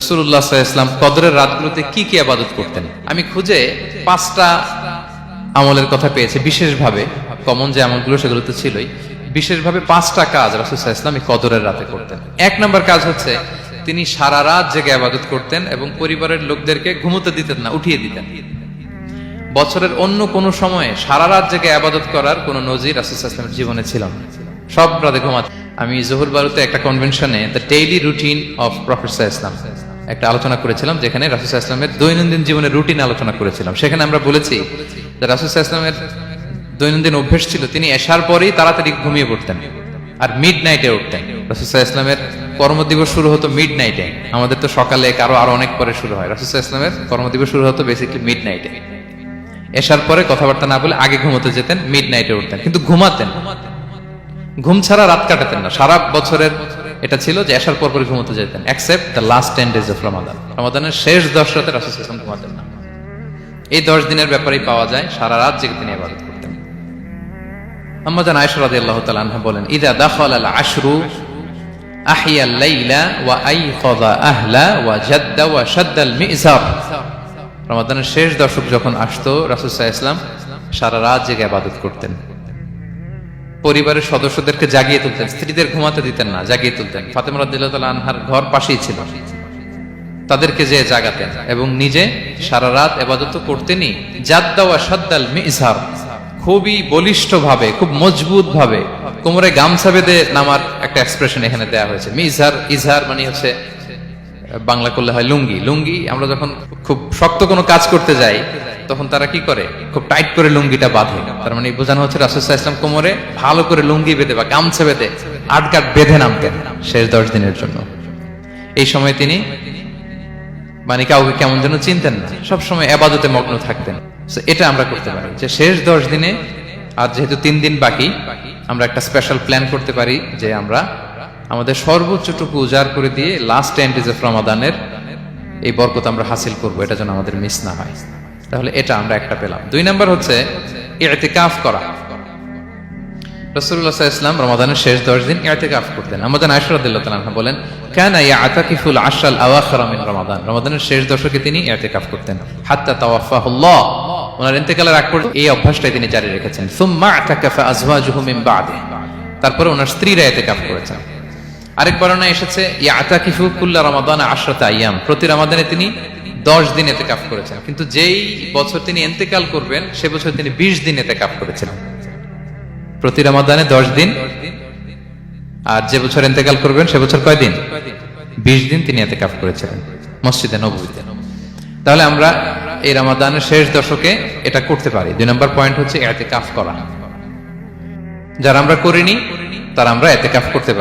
রাসূলুল্লাহ সাল্লাল্লাহু আলাইহি ওয়াসাল্লাম কদরের রাতগুলোতে কি কি ইবাদত করতেন। আমি খুঁজে 5টা আমলের কথা পেয়েছি বিশেষভাবে, কমন যে আমলগুলো সেগুলো তো ছিলই, বিশেষভাবে 5টা কাজ রাসূল সাল্লাল্লাহু আলাইহি ওয়াসাল্লাম এই কদরের রাতে করতেন। 1 নম্বর কাজ হচ্ছে তিনি সারা রাত জেগে ইবাদত করতেন এবং পরিবারের লোকদেরকে ঘুমোতে দিতেন না, উঠিয়ে দিতেন। বছরের অন্য কোনো সময়ে সারা রাত জেগে ইবাদত করার কোনো নজির রাসূল সাল্লাল্লাহু আলাইহি ওয়াসাল্লামের জীবনে ছিল না। সব রাতে ঘুমাতেন। আমি জোহর বারুতে একটা কনভেনশনে the daily routine of prophet সাল্লাল্লাহু আলাইহি ওয়াসাল্লাম একটা আলোচনা করেছিলাম, যেখানে রাসূল সাল্লাল্লাহু আলাইহি ওয়াসাল্লামের দৈনন্দিন জীবনের রুটিন আলোচনা করেছিলাম। সেখানে আমরা বলেছি যে রাসূল সাল্লাল্লাহু আলাইহি ওয়াসাল্লামের দৈনন্দিন অভ্যাস ছিল তিনি এশার পরেই তাড়াতাড়ি ঘুমিয়ে পড়তেন আর মিড নাইটে উঠতেন। রাসূল সাল্লাল্লাহু আলাইহি ওয়াসাল্লামের কর্মদিবস শুরু হতো মিড নাইটে। আমাদের তো সকালে আরো অনেক পরে শুরু হয়। রাসূল সাল্লাল্লাহু আলাইহি ওয়াসাল্লামের কর্মদিবস শুরু হতো বেসিক্যালি মিড নাইটে। এশার পরে কথাবার্তা না বলে আগে ঘুমোতে যেতেন, মিড নাইটে উঠতেন, কিন্তু ঘুমাতেন। ঘুম ছাড়া রাত কাটাতেন না। সারা বছরের এটা ছিল যে এশার পর পরে ঘুমোতে যেতেন, except the last 10 days of Ramadan. রমাদানের শেষ 10 রাতে রাসূল সাল্লাল্লাহু আলাইহি ওয়াসাল্লাম ঘুমাতেন না। এই 10 দিনের ব্যাপারেই পাওয়া যায় সারা রাত জেগে তিনি ইবাদত করতেন। আম্মা জান আয়েশা রাদিয়াল্লাহু তাআলা আনহা বলেন, ইযা দাখালাল আশরু আহিয়াল লাইলা ওয়া আইকাযা আহলা ওয়া জাদ্দা ওয়া শাদ্দাল মিজার। রমাদানের শেষ দশক যখন আসতো রাসূল সাল্লাল্লাহু আলাইহি ওয়াসাল্লাম সারা রাত জেগে ইবাদত করতেন। পরিবারের সদস্যদেরকে জাগিয়ে তুলতেন, স্ত্রীদের ঘুমাতে দিতেন না, জাগিয়ে তুলতেন। ফাতেমা রাদিয়াল্লাহু তাআলা আনহার ঘর পাশেই ছিল, তাদেরকে যে জাগাতেন এবং নিজে সারা রাত ইবাদত করতেনই। জাদ্দা ওয়া শাদ্দাল মিজার, খুবই বলিষ্ঠ ভাবে, খুব মজবুত ভাবে কোমরে গামছা বেঁধে নামার একটা এক্সপ্রেশন এখানে দেওয়া হয়েছে। মিজার, ইজহার মানে হচ্ছে বাংলা করলে হয় লুঙ্গি। লুঙ্গি আমরা যখন খুব শক্ত কোনো কাজ করতে যাই তখন তারা কি করে, খুব টাইট করে লুঙ্গিটা বাঁধে। তার মানে বোঝানো হচ্ছে রাসূল সাল্লাল্লাহু আলাইহি ওয়াসাল্লাম কোমরে ভালো করে লুঙ্গি বেঁধে বা গামছা বেঁধে আটকাট বেঁধে নামতেন শেষ 10 দিনের জন্য। এই সময় তিনি মানে কাউকে কেমন যেন চিনতেন না, সবসময় ইবাদতে মগ্ন থাকতেন। এটা আমরা করতে পারি যে শেষ 10 দিনে, আর যেহেতু 3 দিন বাকি, আমরা একটা স্পেশাল প্ল্যান করতে পারি যে আমরা আমাদের সর্বোচ্চটুকু উজাড় করে দিয়ে লাস্ট 10 days অফ রমাদানের এই বরকত আমরা হাসিল করব, এটা যেন আমাদের মিস না হয়। তাহলে এটা আমরা একটা পেলাম। 2 নাম্বার হচ্ছে ইতিকাফ করা। রাসূলুল্লাহ সাল্লাল্লাহু আলাইহি ওয়াসাল্লাম রমাদানের শেষ 10 দিন ইতিকাফ করতেন। আমাদের আয়েশা রাদিয়াল্লাহু তাআলা আনহা বলেন, কানা ইয়াতাকিফুল আশরাল আওয়াখির মিন রমাদান। রমাদানের শেষ দশকে তিনি ইতিকাফ করতেন হাত্তা তাওয়াফাহুল্লাহ, ওনার ইন্তেকালের আগ পর্যন্ত এই অভ্যাসটাই তিনি জারি রেখেছেন। সুম্মা আতাকাফা আজওয়াজুহু মিন বা'দি, তারপরে ওনার স্ত্রীরা ইতিকাফ করেছেন। আরেক বর্ণনা এসেছে ইয়াতাকিফু কুল্লা রমাদান 10 আইয়াম, প্রতি রমাদানে তিনি 10 দিন ইতিকাফ করেছেন। কিন্তু যেই বছর তিনি ইন্তেকাল করবেন সে বছর তিনি 20 দিন ইতিকাফ করেছিলেন। প্রতি রমাদানে 10 দিন, আর যে বছর ইন্তেকাল করবেন সে বছর কয় দিন? 20 দিন তিনি ইতিকাফ করেছিলেন মসজিদে নববীতে। তাহলে আমরা এই রমাদানের শেষ দশকে এটা করতে পারি। 2 নম্বর পয়েন্ট হচ্ছে ইতিকাফ করা। যারা আমরা করিনি তারা আমরা ইতিকাফ করতে পারি।